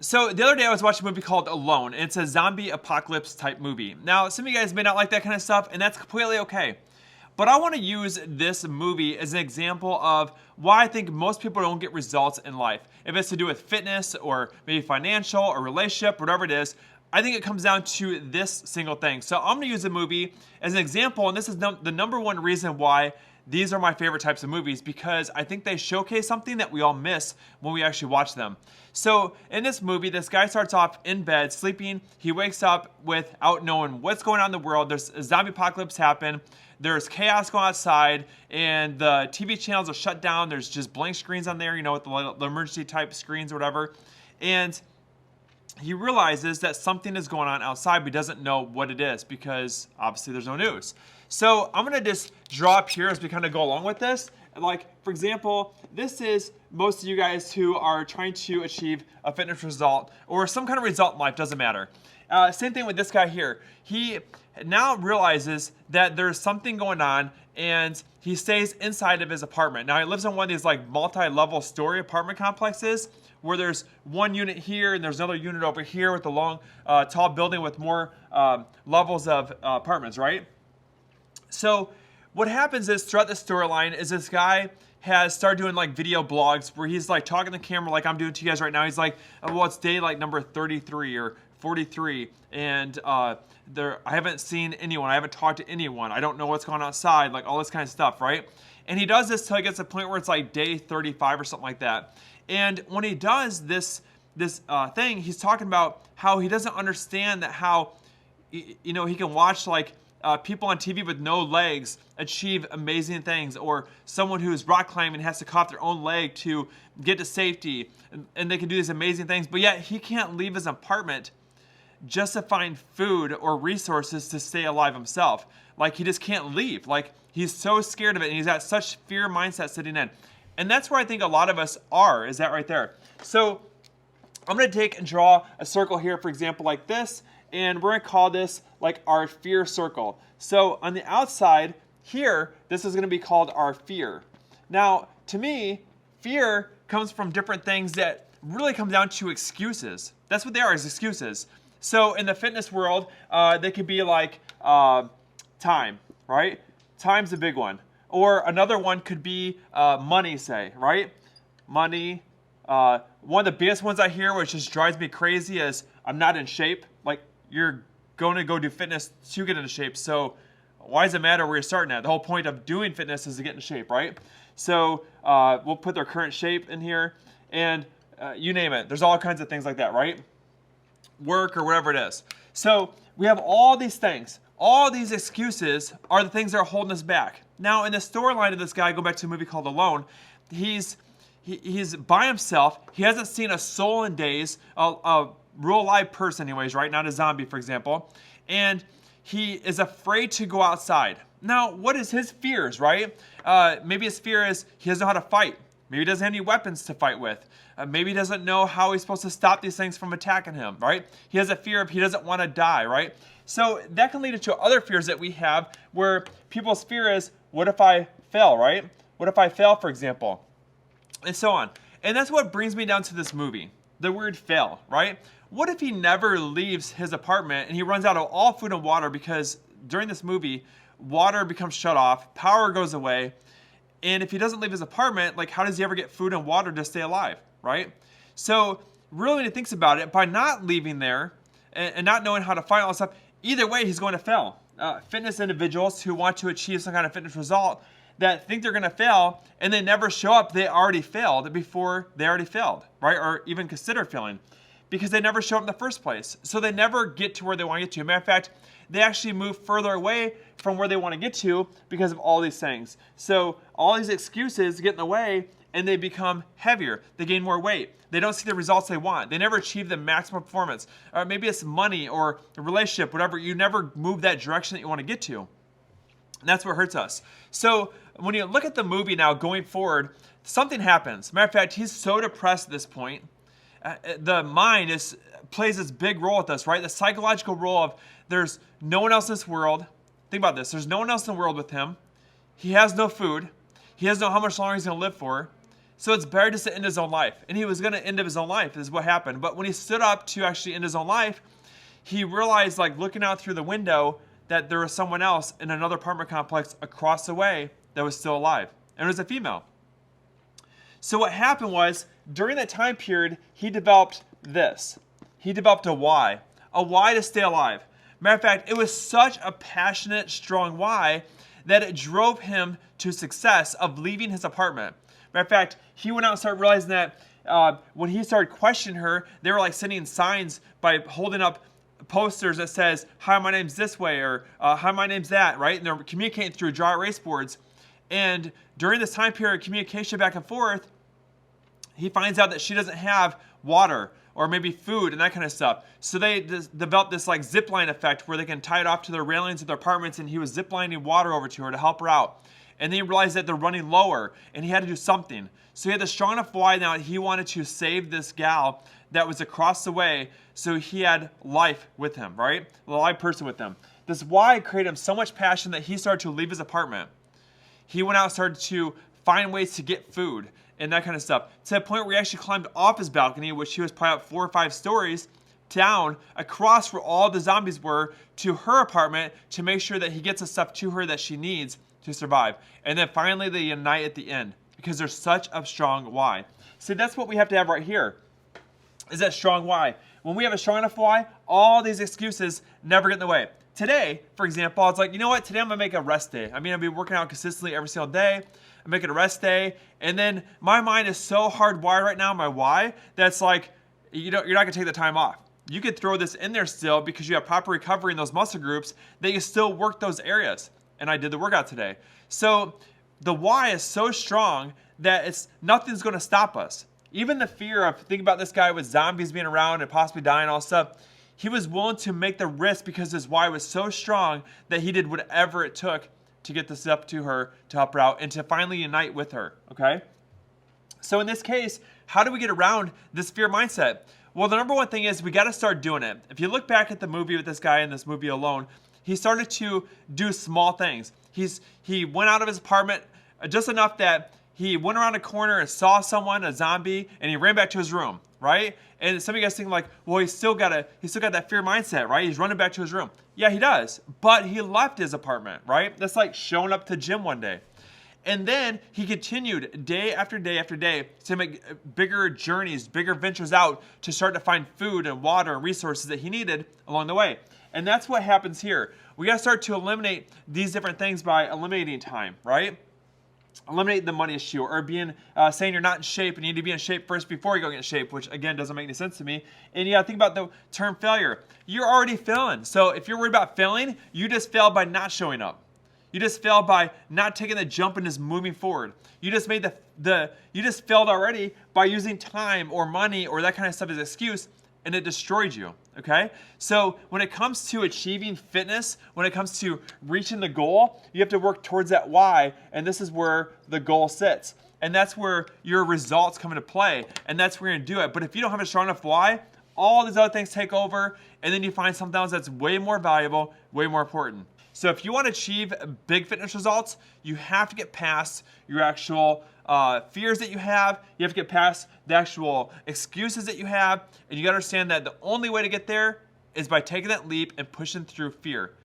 So the other day I was watching a movie called Alone, and it's a zombie apocalypse type movie. Now, some of you guys may not like that kind of stuff, and that's completely okay. But I want to use this movie as an example of why I think most people don't get results in life. If it's to do with fitness or maybe financial or relationship, whatever it is, I think it comes down to this single thing. So I'm going to use the movie as an example, and this is the number one reason why these are my favorite types of movies, because I think they showcase something that we all miss when we actually watch them. So in this movie, this guy starts off in bed sleeping. He wakes up without knowing what's going on in the world. There's a zombie apocalypse happen. There's chaos going outside, and the TV channels are shut down. There's just blank screens on there, with the emergency type screens or whatever. And he realizes that something is going on outside, but he doesn't know what it is because obviously there's no news. So I'm gonna just draw up here as we kind of go along with this. Like, for example, this is most of you guys who are trying to achieve a fitness result or some kind of result in life, doesn't matter. Same thing with this guy here. He now realizes that there's something going on, and he stays inside of his apartment. Now, he lives in one of these like multi-level story apartment complexes where there's one unit here and there's another unit over here with a long, tall building with more levels of apartments, right? So what happens is throughout the storyline is this guy has started doing like video blogs where he's like talking to the camera like I'm doing to you guys right now. He's like, well, it's day like number 33 or 43, and I haven't seen anyone. I haven't talked to anyone. I don't know what's going on outside, like all this kind of stuff, right? And he does this till he gets to the point where it's like day 35 or something like that. And when he does this thing, he's talking about how he doesn't understand that how, he can watch like people on TV with no legs achieve amazing things, or someone who's rock climbing has to cut off their own leg to get to safety, and they can do these amazing things, but yet he can't leave his apartment just to find food or resources to stay alive himself. Like, he just can't leave. Like, he's so scared of it, and he's got such fear mindset sitting in. And that's where I think a lot of us are, is that right there. So I'm gonna take and draw a circle here, for example, like this, and we're gonna call this like our fear circle. So on the outside here, this is gonna be called our fear. Now, to me, fear comes from different things that really come down to excuses. That's what they are, is excuses. So in the fitness world, they could be like time, right? Time's a big one. Or another one could be money, say, right? Money. One of the biggest ones I hear, which just drives me crazy, is I'm not in shape. Like, you're going to go do fitness to get into shape, so why does it matter where you're starting at? The whole point of doing fitness is to get into shape, right? So we'll put their current shape in here, and you name it. There's all kinds of things like that, right? Work or whatever it is. So we have all these things. All these excuses are the things that are holding us back. Now, in the storyline of this guy, go back to a movie called Alone, he's by himself. He hasn't seen a soul in days, a real live person anyways, right? Not a zombie, for example. And he is afraid to go outside. Now, what is his fears, right? Maybe his fear is he doesn't know how to fight. Maybe he doesn't have any weapons to fight with. Maybe he doesn't know how he's supposed to stop these things from attacking him, right? He has a fear of he doesn't want to die, right? So that can lead into other fears that we have where people's fear is, what if I fail, right? What if I fail, for example? And so on. And that's what brings me down to this movie, the word fail, right? What if he never leaves his apartment and he runs out of all food and water because during this movie, water becomes shut off, power goes away, and if he doesn't leave his apartment, like, how does he ever get food and water to stay alive, right? So really, when he thinks about it, by not leaving there and not knowing how to fight all this stuff, either way, he's going to fail. Fitness individuals who want to achieve some kind of fitness result that think they're going to fail and they never show up, they already failed before they already failed, right? Or even consider failing because they never show up in the first place. So they never get to where they want to get to. Matter of fact, they actually move further away from where they want to get to because of all these things. So all these excuses get in the way and they become heavier. They gain more weight. They don't see the results they want. They never achieve the maximum performance. Or maybe it's money or a relationship, whatever. You never move that direction that you want to get to. And that's what hurts us. So when you look at the movie now going forward, something happens. Matter of fact, he's so depressed at this point. The mind plays this big role with us, right? The psychological role of there's no one else in this world. Think about this. There's no one else in the world with him. He has no food. He doesn't know how much longer he's going to live for. So it's better just to end his own life. And he was going to end his own life is what happened. But when he stood up to actually end his own life, he realized, like looking out through the window, that there was someone else in another apartment complex across the way that was still alive. And it was a female. So what happened was, during that time period, he developed this. He developed a why to stay alive. Matter of fact, it was such a passionate, strong why that it drove him to success of leaving his apartment. Matter of fact, he went out and started realizing that when he started questioning her, they were like sending signs by holding up posters that says, "Hi, my name's this way," or "Hi, my name's that," right? And they're communicating through dry erase boards. And during this time period of communication back and forth, he finds out that she doesn't have water or maybe food and that kind of stuff. So they developed this like zip line effect where they can tie it off to their railings of their apartments, and he was zip lining water over to her to help her out. And then he realized that they're running lower and he had to do something. So he had the strong enough why now that he wanted to save this gal that was across the way, so he had life with him, right? A live person with him. This why created him so much passion that he started to leave his apartment. He went out and started to find ways to get food and that kind of stuff, to the point where he actually climbed off his balcony, which he was probably up 4 or 5 stories down, across where all the zombies were, to her apartment to make sure that he gets the stuff to her that she needs to survive. And then finally they unite at the end because there's such a strong why. See, that's what we have to have right here, is that strong why. When we have a strong enough why, all these excuses never get in the way. Today, for example, I was like, you know what? Today I'm gonna make a rest day. I mean, I've been working out consistently every single day. I'm making a rest day. And then my mind is so hardwired right now, my why, that's like, you're not gonna take the time off. You could throw this in there still because you have proper recovery in those muscle groups that you still work those areas. And I did the workout today. So the why is so strong that nothing's gonna stop us. Even the fear of, think about this guy with zombies being around and possibly dying, all stuff. He was willing to make the risk because his why was so strong that he did whatever it took to get this up to her, to help her out, and to finally unite with her, okay? So in this case, how do we get around this fear mindset? Well, the number one thing is we gotta start doing it. If you look back at the movie with this guy in this movie Alone, he started to do small things. He went out of his apartment just enough that he went around a corner and saw someone, a zombie, and he ran back to his room, right? And some of you guys think like, well, he's still got that fear mindset, right? He's running back to his room. Yeah, he does. But he left his apartment, right? That's like showing up to gym one day. And then he continued day after day after day to make bigger journeys, bigger ventures out to start to find food and water and resources that he needed along the way. And that's what happens here. We got to start to eliminate these different things by eliminating time, right? Eliminate the money issue, or saying you're not in shape and you need to be in shape first before you go get in shape, which again doesn't make any sense to me. And you gotta think about the term failure. You're already failing. So if you're worried about failing, you just failed by not showing up. You just failed by not taking the jump and just moving forward. You just made you just failed already by using time or money or that kind of stuff as an excuse, and it destroyed you, okay? So when it comes to achieving fitness, when it comes to reaching the goal, you have to work towards that why, and this is where the goal sits. And that's where your results come into play, and that's where you're gonna do it. But if you don't have a strong enough why, all these other things take over, and then you find something else that's way more valuable, way more important. So if you want to achieve big fitness results, you have to get past your actual fears that you have. You have to get past the actual excuses that you have. And you got to understand that the only way to get there is by taking that leap and pushing through fear.